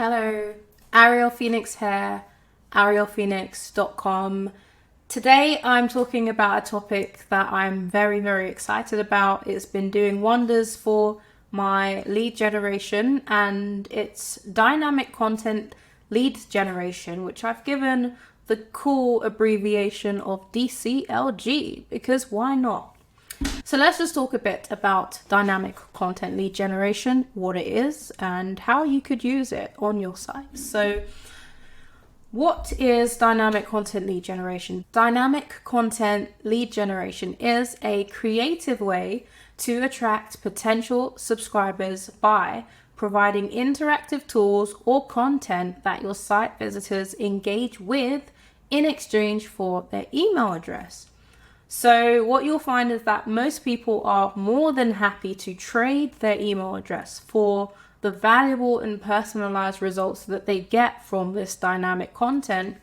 Hello, Ariel Phoenix here, arielphoenix.com. Today I'm talking about a topic that I'm very excited about. It's been doing wonders for my lead generation, and it's dynamic content lead generation, which I've given the cool abbreviation of DCLG, because why not? So let's just talk a bit about dynamic content lead generation, what it is, and how you could use it on your site. So what is dynamic content lead generation? Dynamic content lead generation is a creative way to attract potential subscribers by providing interactive tools or content that your site visitors engage with in exchange for their email address. So what you'll find is that most people are more than happy to trade their email address for the valuable and personalized results that they get from this dynamic content,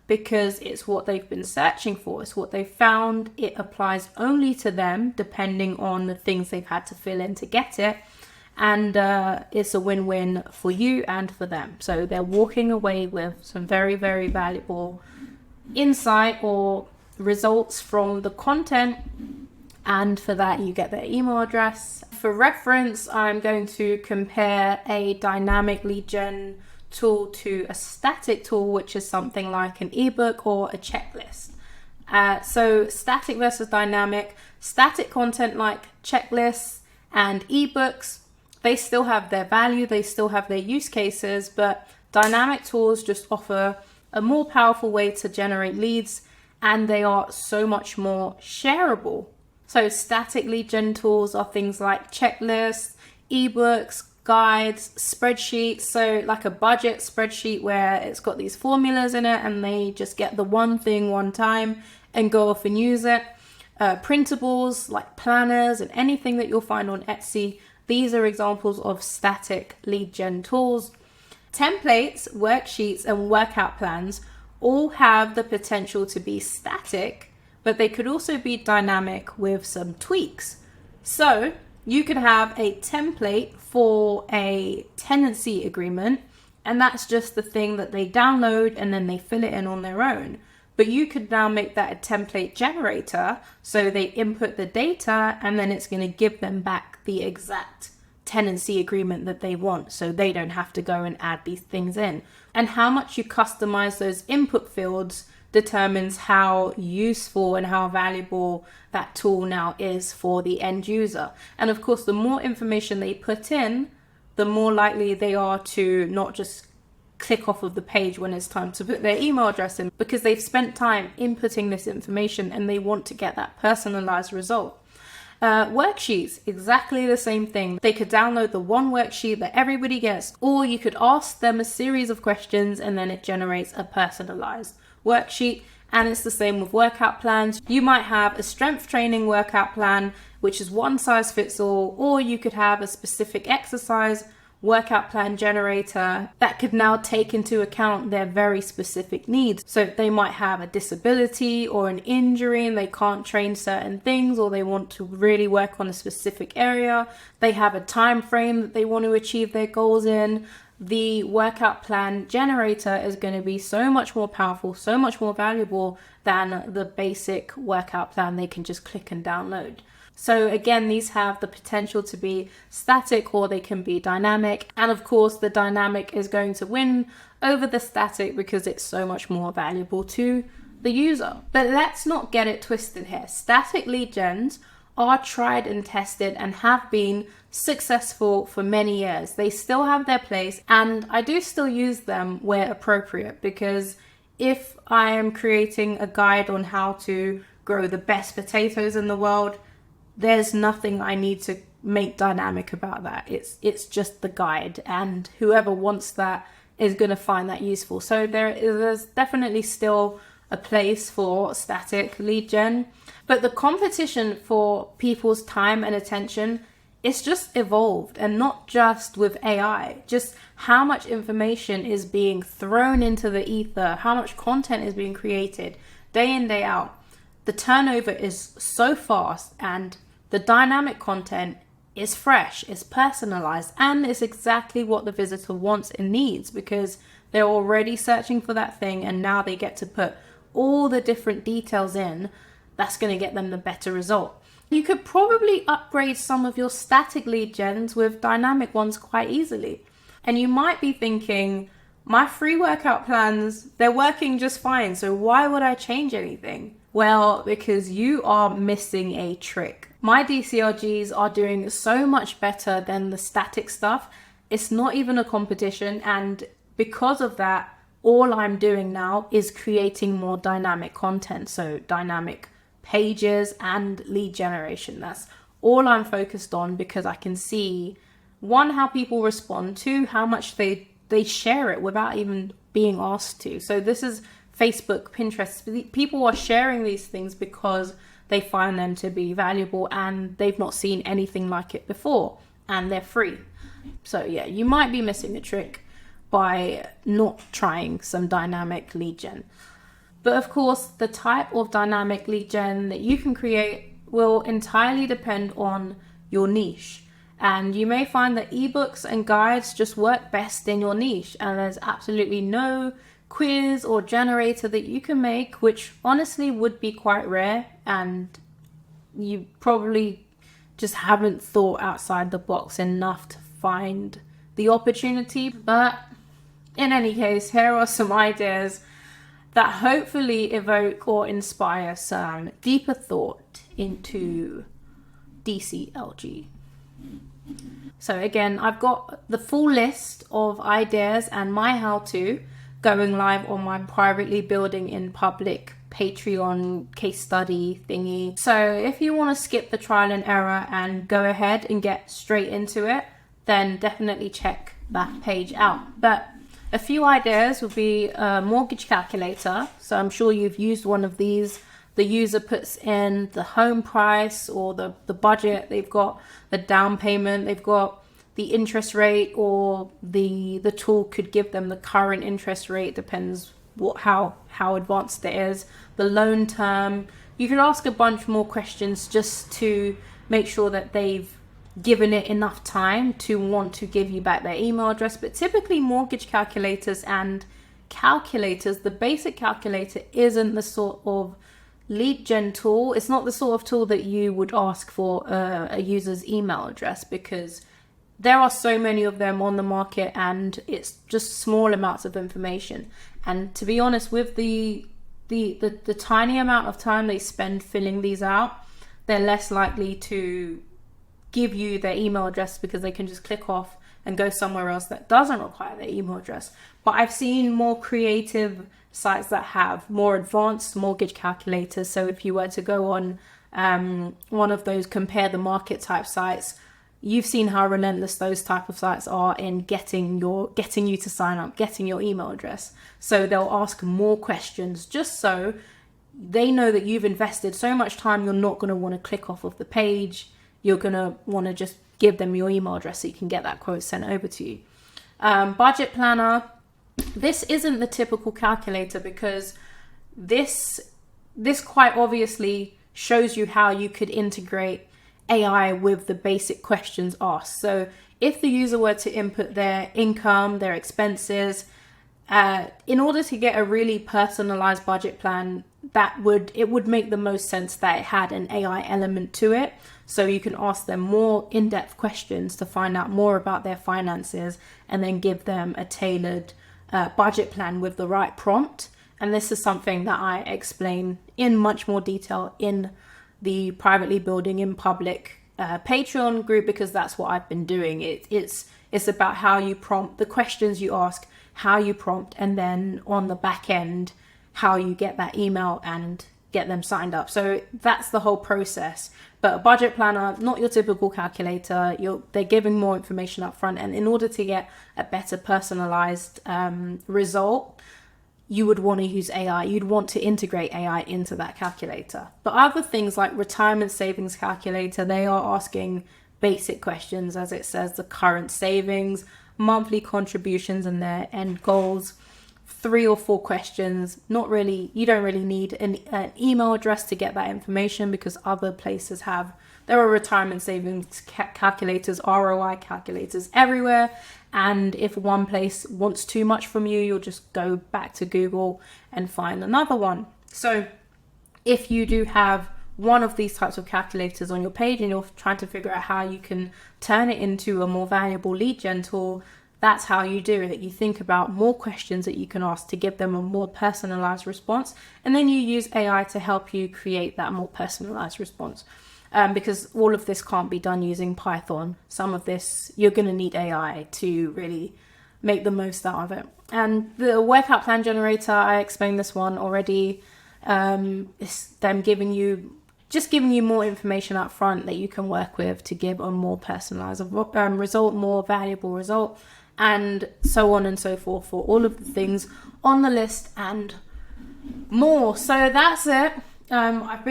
because it's what they've been searching for. It's what they found. It applies only to them, depending on the things they've had to fill in to get it. And it's a win-win for you and for them. So they're walking away with some very valuable insight or results from the content, and for that you get their email address. For reference, I'm going to compare a dynamic lead gen tool to a static tool, which is something like an ebook or a checklist. So static versus dynamic. Static content like checklists and ebooks, they still have their value, they still have their use cases, but dynamic tools just offer a more powerful way to generate leads, and they are so much more shareable. So static lead gen tools are things like checklists, ebooks, guides, spreadsheets. So like a budget spreadsheet where it's got these formulas in it and they just get the one thing one time and go off and use it. Printables like planners and anything that you'll find on Etsy. These are examples of static lead gen tools. Templates, worksheets, and workout plans all have the potential to be static, but they could also be dynamic with some tweaks. So you could have a template for a tenancy agreement, and that's just the thing that they download and then they fill it in on their own. But you could now make that a template generator, so they input the data and then it's going to give them back the exact tenancy agreement that they want, so they don't have to go and add these things in. And how much you customize those input fields determines how useful and how valuable that tool now is for the end user. And of course, the more information they put in, the more likely they are to not just click off of the page when it's time to put their email address in, because they've spent time inputting this information and they want to get that personalized result. Worksheets, exactly the same thing. They could download the one worksheet that everybody gets, or you could ask them a series of questions and then it generates a personalized worksheet. And it's the same with workout plans. You might have a strength training workout plan, which is one size fits all, or you could have a specific exercise workout plan generator that could now take into account their very specific needs. So they might have a disability or an injury and they can't train certain things, or they want to really work on a specific area. They have a time frame that they want to achieve their goals in. The workout plan generator is going to be so much more powerful, so much more valuable than the basic workout plan they can just click and download. So again, these have the potential to be static or they can be dynamic. And of course, the dynamic is going to win over the static because it's so much more valuable to the user. But let's not get it twisted here. Static lead gens are tried and tested and have been successful for many years. They still have their place, and I do still use them where appropriate, because if I am creating a guide on how to grow the best potatoes in the world, there's nothing I need to make dynamic about that. It's just the guide, and whoever wants that is going to find that useful. So there's definitely still a place for static lead gen, but the competition for people's time and attention, it's just evolved, and not just with AI, just how much information is being thrown into the ether, how much content is being created day in, day out. The turnover is so fast, and the dynamic content is fresh, it's personalized, and it's exactly what the visitor wants and needs, because they're already searching for that thing and now they get to put all the different details in that's going to get them the better result. You could probably upgrade some of your static lead gens with dynamic ones quite easily. And you might be thinking, my free workout plans, they're working just fine, so why would I change anything? Well, because you are missing a trick. My DCLGs are doing so much better than the static stuff. It's not even a competition, and because of that, all I'm doing now is creating more dynamic content, so dynamic pages and lead generation. That's all I'm focused on, because I can see, one, how people respond, two, how much they share it without even being asked to. So this is Facebook, Pinterest. People are sharing these things because they find them to be valuable and they've not seen anything like it before, and they're free. So yeah, you might be missing a trick by not trying some dynamic lead gen. But of course, the type of dynamic lead gen that you can create will entirely depend on your niche. And you may find that ebooks and guides just work best in your niche, and there's absolutely no quiz or generator that you can make, which honestly would be quite rare, and you probably just haven't thought outside the box enough to find the opportunity. But in any case, here are some ideas that hopefully evoke or inspire some deeper thought into DCLG. So again, I've got the full list of ideas and my how-to going live on my privately building in public Patreon case study thingy. So if you want to skip the trial and error and go ahead and get straight into it, then definitely check that page out. But a few ideas would be a mortgage calculator. So I'm sure you've used one of these. The user puts in the home price or the budget, they've got the down payment, they've got the interest rate, or the tool could give them the current interest rate, depends how advanced it is, the loan term. You could ask a bunch more questions just to make sure that they've given it enough time to want to give you back their email address. But typically mortgage calculators and calculators, the basic calculator isn't the sort of lead gen tool. It's not the sort of tool that you would ask for a user's email address, because there are so many of them on the market and it's just small amounts of information. And to be honest, with the tiny amount of time they spend filling these out, they're less likely to give you their email address, because they can just click off and go somewhere else that doesn't require their email address. But I've seen more creative sites that have more advanced mortgage calculators. So if you were to go on one of those compare the market type sites, you've seen how relentless those type of sites are in getting you to sign up, getting your email address. So they'll ask more questions just so they know that you've invested so much time, you're not going to want to click off of the page. You're going to want to just give them your email address so you can get that quote sent over to you. Budget planner. This isn't the typical calculator, because this quite obviously shows you how you could integrate AI with the basic questions asked. So if the user were to input their income, their expenses, in order to get a really personalized budget plan, it would make the most sense that it had an AI element to it. So you can ask them more in-depth questions to find out more about their finances, and then give them a tailored budget plan with the right prompt. And this is something that I explain in much more detail in the privately building in public Patreon group, because that's what I've been doing. It's about how you prompt, the questions you ask, how you prompt, and then on the back end, how you get that email and get them signed up. So that's the whole process. But a budget planner, not your typical calculator. They're giving more information up front, and in order to get a better personalized result, you would want to use AI. You'd want to integrate AI into that calculator. But other things like retirement savings calculator, they are asking basic questions, as it says, the current savings, monthly contributions, and their end goals. 3 or 4 questions. You don't really need an email address to get that information, because other places have There are retirement savings calculators, ROI calculators everywhere. And if one place wants too much from you, you'll just go back to Google and find another one. So if you do have one of these types of calculators on your page and you're trying to figure out how you can turn it into a more valuable lead gen tool, that's how you do it. You think about more questions that you can ask to give them a more personalized response, and then you use AI to help you create that more personalized response. Because all of this can't be done using Python. Some of this, you're going to need AI to really make the most out of it. And the workout plan generator, I explained this one already. It's them giving you more information up front that you can work with to give a more personalized result, more valuable result, and so on and so forth for all of the things on the list and more. So that's it. I've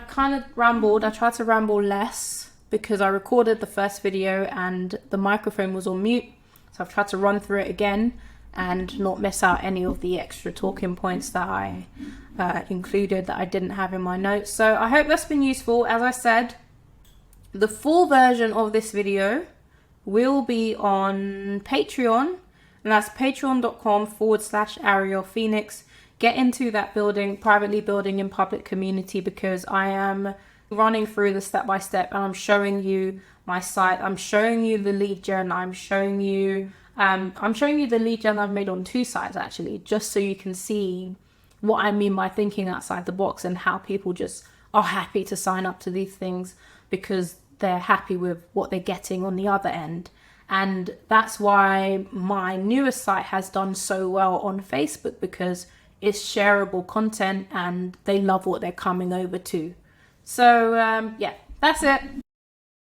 kind of rambled. I tried to ramble less because I recorded the first video and the microphone was on mute. So I've tried to run through it again and not miss out any of the extra talking points that I included that I didn't have in my notes. So I hope that's been useful. As I said, the full version of this video will be on Patreon, and that's patreon.com/Ariel Phoenix. Get into that privately building in public community, because I am running through the step-by-step and I'm showing you my site. I'm showing you the lead gen. I'm showing you the lead gen I've made on 2 sites actually, just so you can see what I mean by thinking outside the box and how people just are happy to sign up to these things because they're happy with what they're getting on the other end. And that's why my newest site has done so well on Facebook, because it's shareable content and they love what they're coming over to. So yeah, that's it.